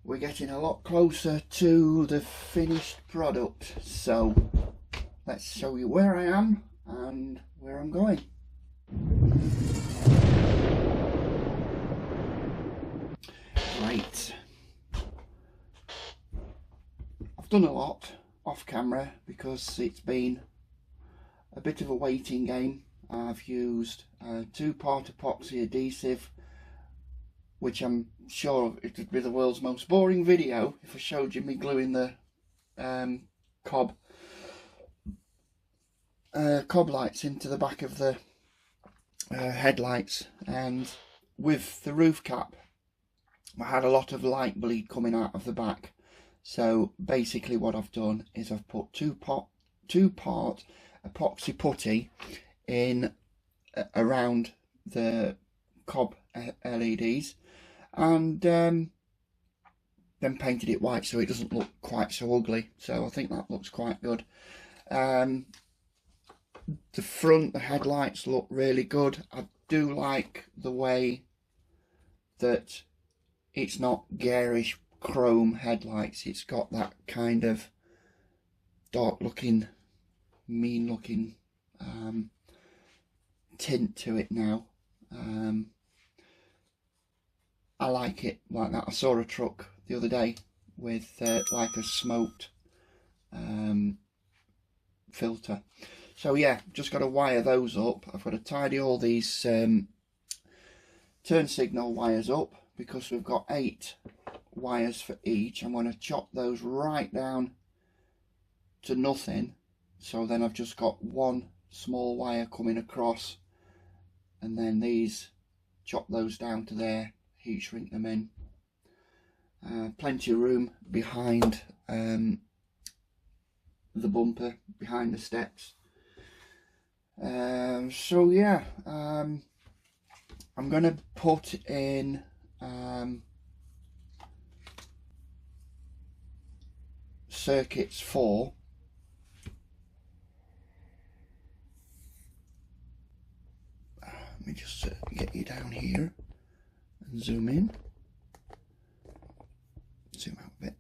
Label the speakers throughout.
Speaker 1: we're getting a lot closer to the finished product, so let's show you where I am and where I'm going. Right, I've done a lot off camera because it's been a bit of a waiting game. I've used a 2-part epoxy adhesive, which I'm sure it would be the world's most boring video if I showed you me gluing the cob lights into the back of the headlights. And with the roof cap, I had a lot of light bleed coming out of the back. So basically what I've done is I've put 2-part epoxy putty in around the cob LEDs, and then painted it white so it doesn't look quite so ugly. So I think that looks quite good. The headlights look really good. I do like the way that it's not garish chrome headlights. It's got that kind of dark looking, mean looking tint to it now. I like it like that. I saw a truck the other day with like a smoked filter. So yeah, just got to wire those up. I've got to tidy all these turn signal wires up because we've got 8 wires for each. I'm going to chop those right down to nothing, so then I've just got 1 small wire coming across, and then these, chop those down to there, heat shrink them in. Plenty of room behind the bumper, behind the steps. So yeah, I'm going to put in circuits 4. Let me just get you down here and zoom in, zoom out a bit.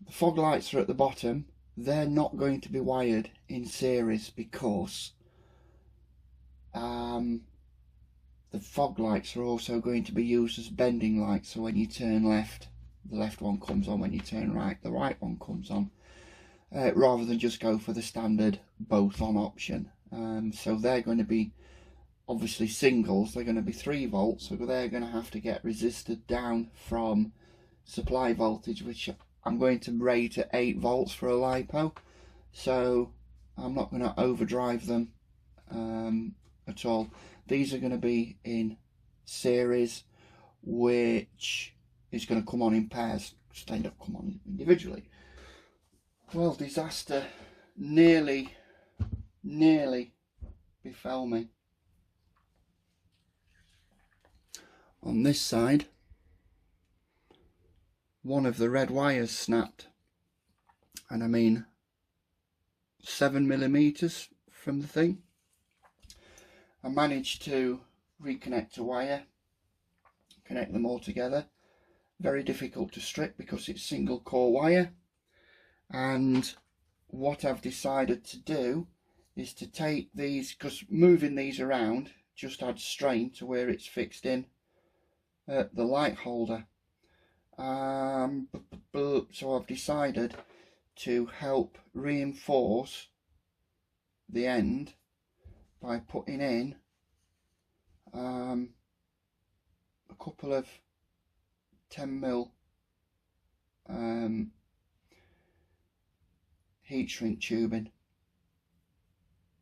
Speaker 1: The fog lights are at the bottom. They're not going to be wired in series because the fog lights are also going to be used as bending lights. So when you turn left, the left one comes on. When you turn right, the right one comes on. Rather than just go for the standard both on option. So they're going to be obviously singles. They're going to be 3 volts, so they're going to have to get resisted down from supply voltage, which I'm going to rate at 8 volts for a LiPo. So I'm not going to overdrive them at all. These are going to be in series, which is going to come on in pairs, just end up come on individually. Well, disaster nearly befell me. On this side, one of the red wires snapped, and I mean 7mm from the thing. I managed to reconnect a wire, connect them all together. Very difficult to strip because it's single core wire. And what I've decided to do is to take these, because moving these around just adds strain to where it's fixed in the light holder. So I've decided to help reinforce the end by putting in a couple of 10mm heat shrink tubing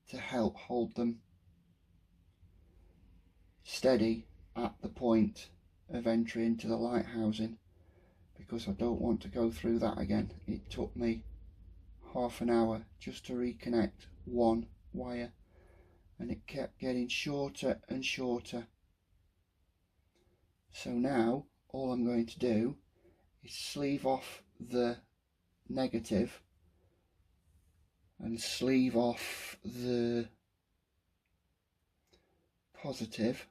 Speaker 1: to help hold them steady at the point of entry into the light housing, because I don't want to go through that again. It took me half an hour just to reconnect one wire, and it kept getting shorter and shorter. So now all I'm going to do is sleeve off the negative and sleeve off the positive,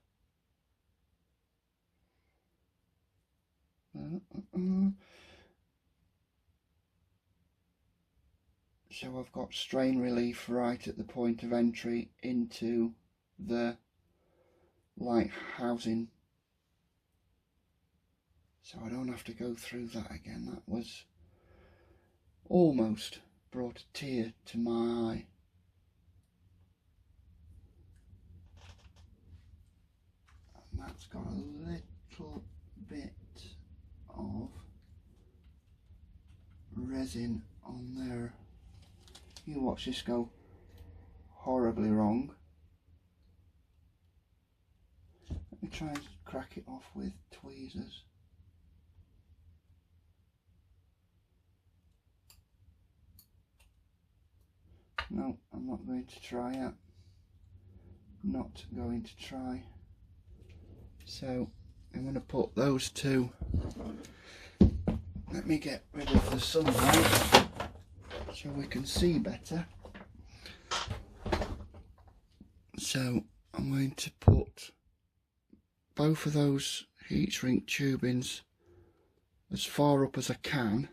Speaker 1: So I've got strain relief right at the point of entry into the light housing, so I don't have to go through that again. That was almost brought a tear to my eye. And that's got a little bit of resin on there. You watch this go horribly wrong. Let me try and crack it off with tweezers. No, I'm not going to try it. Not going to try. So I'm going to put those two. Let me get rid of the sunlight so we can see better. So I'm going to put both of those heat shrink tubings as far up as I can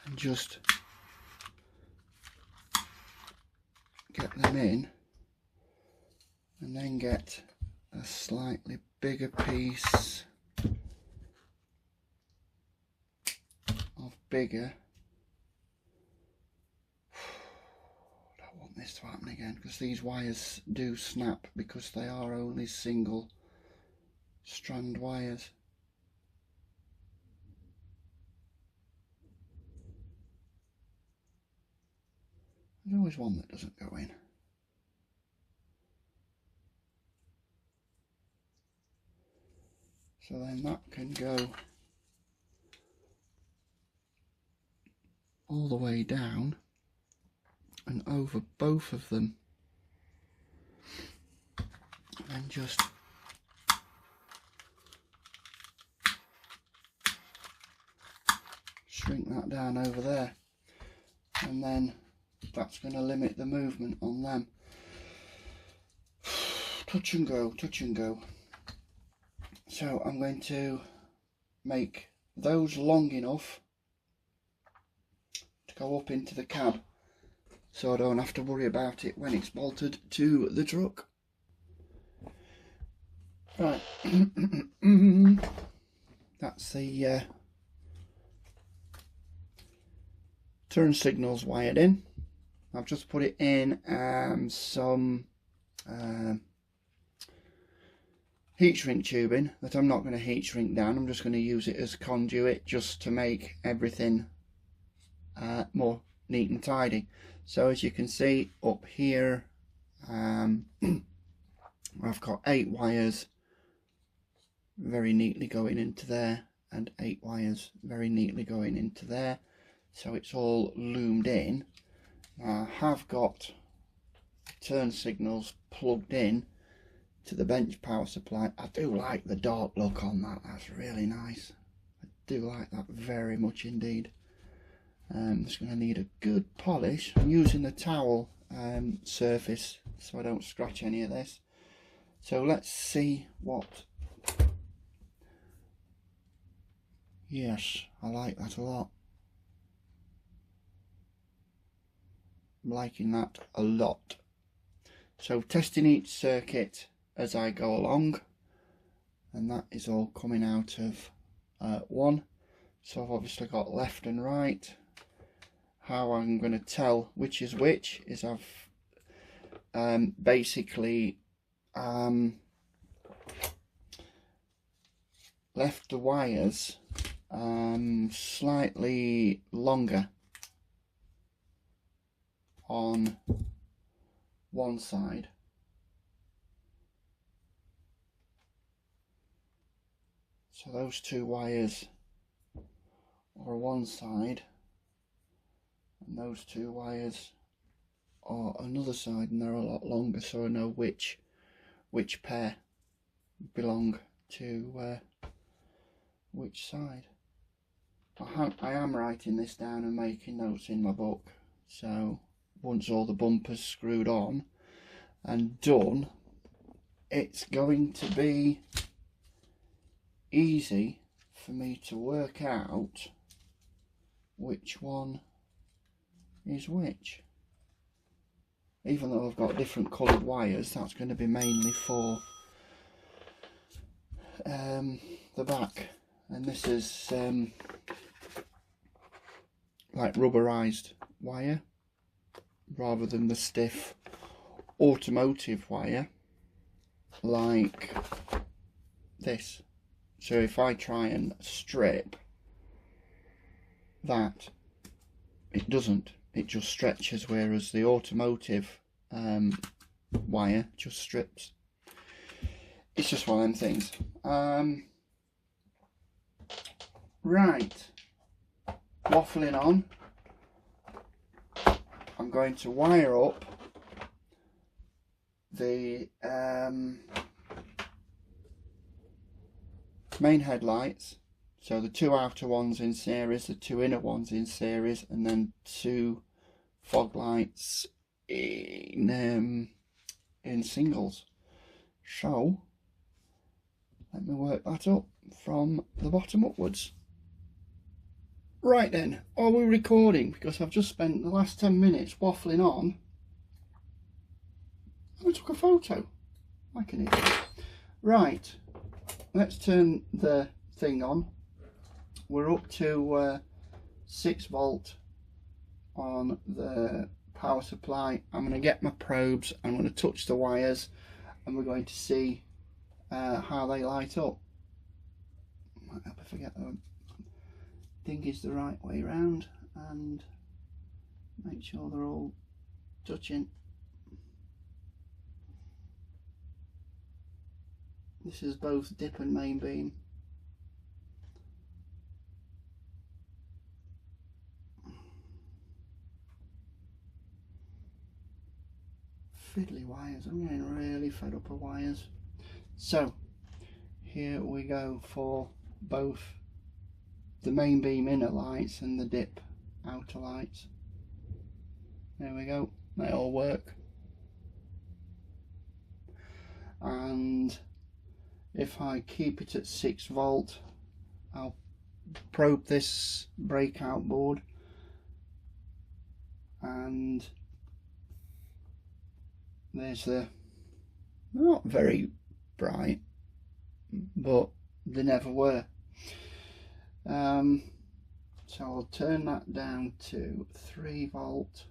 Speaker 1: and just get them in, and then get a slightly bigger piece of bigger. I don't want this to happen again, because these wires do snap because they are only single strand wires. There's always one that doesn't go in. So then that can go all the way down and over both of them, and just shrink that down over there, and then that's going to limit the movement on them. Touch and go, touch and go. So I'm going to make those long enough to go up into the cab, so I don't have to worry about it when it's bolted to the truck. Right, that's the turn signals wired in. I've just put it in some heat shrink tubing that I'm not going to heat shrink down. I'm just going to use it as conduit just to make everything more neat and tidy. So as you can see up here, I've got 8 wires very neatly going into there, and 8 wires very neatly going into there, so it's all loomed in. Now I have got turn signals plugged in to the bench power supply. I do like the dark look on that, that's really nice. I do like that very much indeed. It's going to need a good polish. I'm using the towel surface so I don't scratch any of this. So let's see what. Yes, I like that a lot. I'm liking that a lot. So testing each circuit as I go along, and that is all coming out of one. So I've obviously got left and right. How I'm going to tell which is which is I've basically left the wires slightly longer on one side, so those 2 wires are one side and those 2 wires are another side, and they're a lot longer, so I know which pair belong to which side. I am writing this down and making notes in my book, so once all the bumpers screwed on and done, it's going to be easy for me to work out which one is which. Even though I've got different coloured wires, that's going to be mainly for the back. And this is like rubberized wire rather than the stiff automotive wire like this. So if I try and strip that, it doesn't, it just stretches, whereas the automotive wire just strips. It's just one of them things. Right, waffling on, I'm going to wire up the main headlights. So the two outer ones in series, the two inner ones in series, and then two fog lights in singles. So let me work that up from the bottom upwards. Right then, are we recording? Because I've just spent the last 10 minutes waffling on. I took a photo like an idiot. Right, let's turn the thing on. We're up to 6 volt on the power supply. I'm going to get my probes, I'm going to touch the wires, and we're going to see how they light up. Might help if I get the dinghies the right way round and make sure they're all touching. This is both dip and main beam. Fiddly wires, I'm getting really fed up of wires. So here we go for both the main beam inner lights and the dip outer lights. There we go, they all work. And if I keep it at 6 volt, I'll probe this breakout board, and there's the, not very bright, but they never were. So I'll turn that down to 3 volt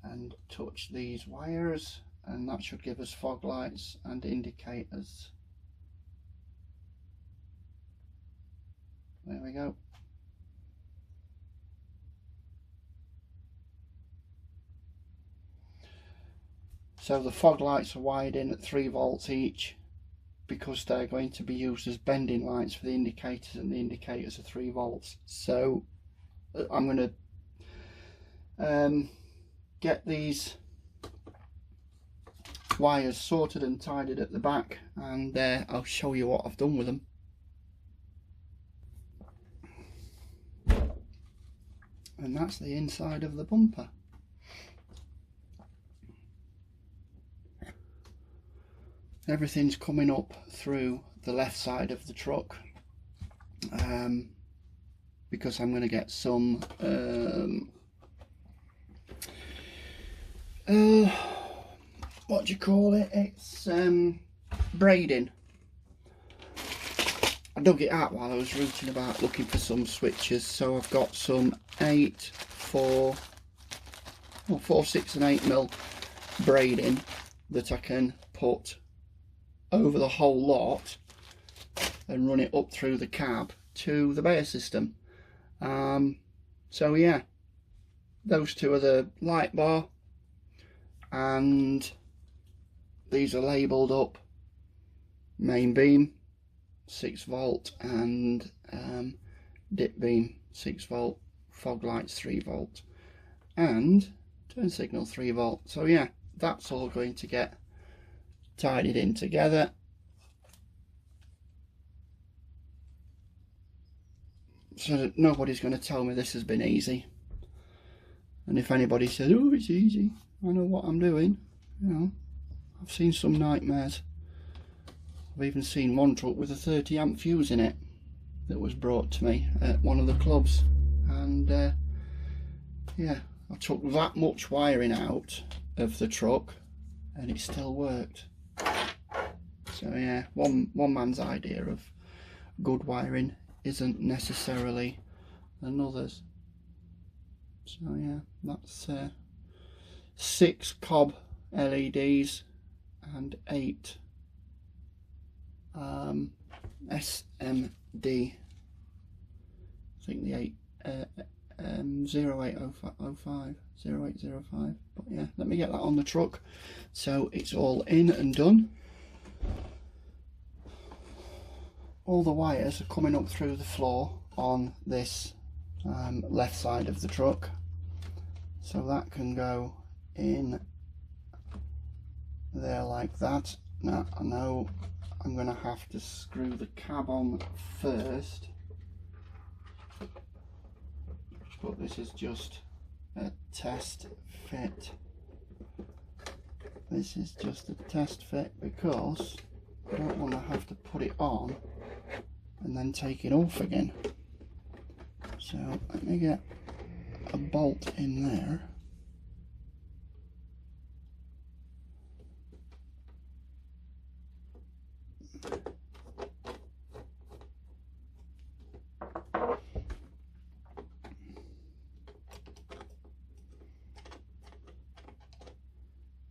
Speaker 1: and touch these wires, and that should give us fog lights and indicators. There we go. So the fog lights are wired in at 3 volts each, because they're going to be used as bending lights for the indicators, and the indicators are 3 volts. So I'm going to get these wires sorted and tidied at the back, and I'll show you what I've done with them. And that's the inside of the bumper. Everything's coming up through the left side of the truck, because I'm going to get some what do you call it? It's braiding. I dug it out while I was rooting about looking for some switches, so I've got some 8, 4, 6 and 8 mil braiding that I can put over the whole lot and run it up through the cab to the bear system. So yeah, those two are the light bar, and these are labelled up main beam 6 volt and dip beam 6 volt, fog lights 3 volt and turn signal 3 volt. So yeah, that's all going to get tidied in together. So that nobody's going to tell me this has been easy. And if anybody says, oh, it's easy, I know what I'm doing, you know, I've seen some nightmares. I've even seen one truck with a 30 amp fuse in it that was brought to me at one of the clubs, and yeah, I took that much wiring out of the truck and it still worked. So yeah, one man's idea of good wiring isn't necessarily another's. So yeah, that's 6 cob LEDs and 8 SMD. I think the 0805. But yeah, let me get that on the truck. So it's all in and done. All the wires are coming up through the floor on this left side of the truck, so that can go in there like that. Now I know I'm going to have to screw the cab on first, but this is just a test fit. This is just a test fit because I don't want to have to put it on and then take it off again. So let me get a bolt in there.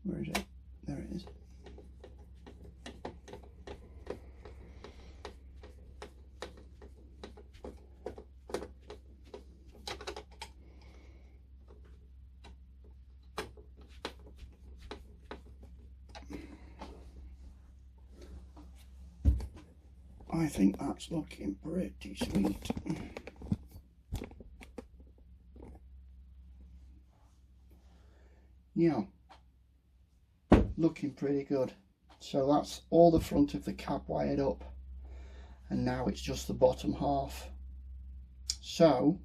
Speaker 1: Where is it? There it is. I think that's looking pretty sweet. Yeah, looking pretty good. So that's all the front of the cab wired up, and now it's just the bottom half. So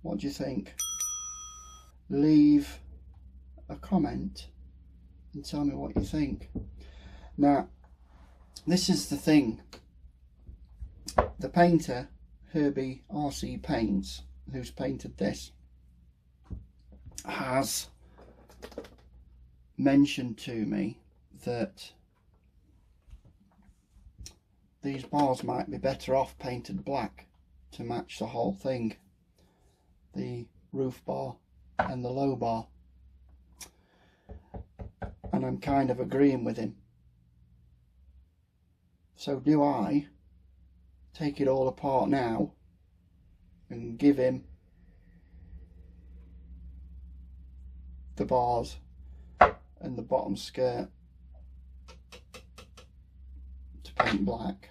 Speaker 1: what do you think? Leave a comment and tell me what you think. Now this is the thing, the painter Herbie RC Paints, who's painted this, has mentioned to me that these bars might be better off painted black to match the whole thing, the roof bar and the low bar, and I'm kind of agreeing with him. So do I take it all apart now and give him the bars and the bottom skirt to paint black,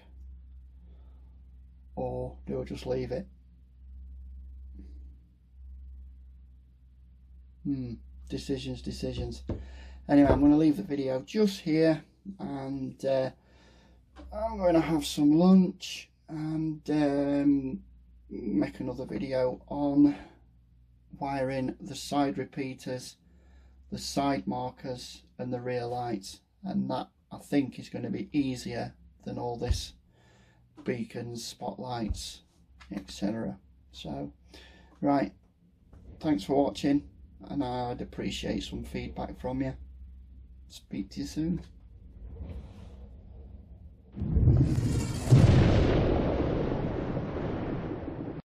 Speaker 1: or do I just leave it? Decisions. Anyway, I'm going to leave the video just here, and I'm going to have some lunch and make another video on wiring the side repeaters, the side markers and the rear lights, and that I think is going to be easier than all this beacons, spotlights, etc. So right, thanks for watching, and I'd appreciate some feedback from you. Speak to you soon.